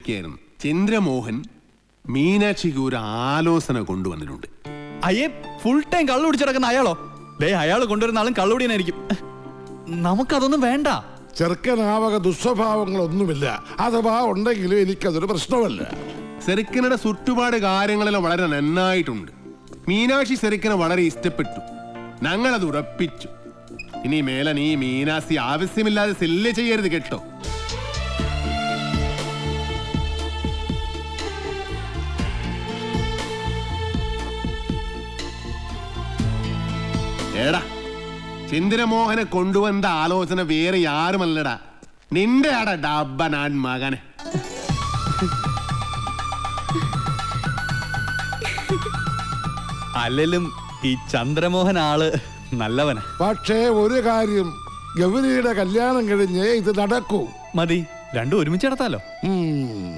പറഞ്ഞുകൊണ്ടിരിക്കുകയായിരുന്നു. ചന്ദ്രമോഹൻ മീനാക്ഷിക്ക് ഒരു ആലോചന കൊണ്ടുവന്നിട്ടുണ്ട്. അയ്യേ, ഫുൾ ടൈം കള്ളു കുടിച്ചിടക്കുന്ന അയാളോ? അയാൾ കൊണ്ടുവരുന്ന ആളും കള്ളുടിയനായിരിക്കും. നമുക്കതൊന്നും വേണ്ട. ചെറുക്കനാവക ദുസ്വഭാവങ്ങളൊന്നുമില്ല. അഥവാ ഉണ്ടെങ്കിലും എനിക്കതൊരു പ്രശ്നമല്ല. സെറുക്കനുടെ ചുറ്റുപാട് കാര്യങ്ങളെല്ലാം വളരെ നന്നായിട്ടുണ്ട്. മീനാക്ഷി സെറുക്കനെ വളരെ ഇഷ്ടപ്പെട്ടു. ഞങ്ങളത് ഉറപ്പിച്ചു. ഇനി മേലെ നീ മീനാക്ഷി ആവശ്യമില്ലാതെ സെല്ല് ചെയ്യരുത് കേട്ടോ. ഏടാ, ചന്ദ്രമോഹനെ കൊണ്ടുവന്ന ആലോചന വേറെ ആരുമല്ലടാ, നിന്റെ ആടാ ഡബ്ബ ഞാൻ മകനെ. അല്ലെങ്കിലും ഈ ചന്ദ്രമോഹൻ ആള് നല്ലവനാ. പക്ഷേ ഒരു കാര്യം, ഗൗരിയുടെ കല്യാണം കഴിഞ്ഞേ ഇത് നടക്കൂ. മതി, രണ്ടും ഒരുമിച്ച് നടത്താലോ.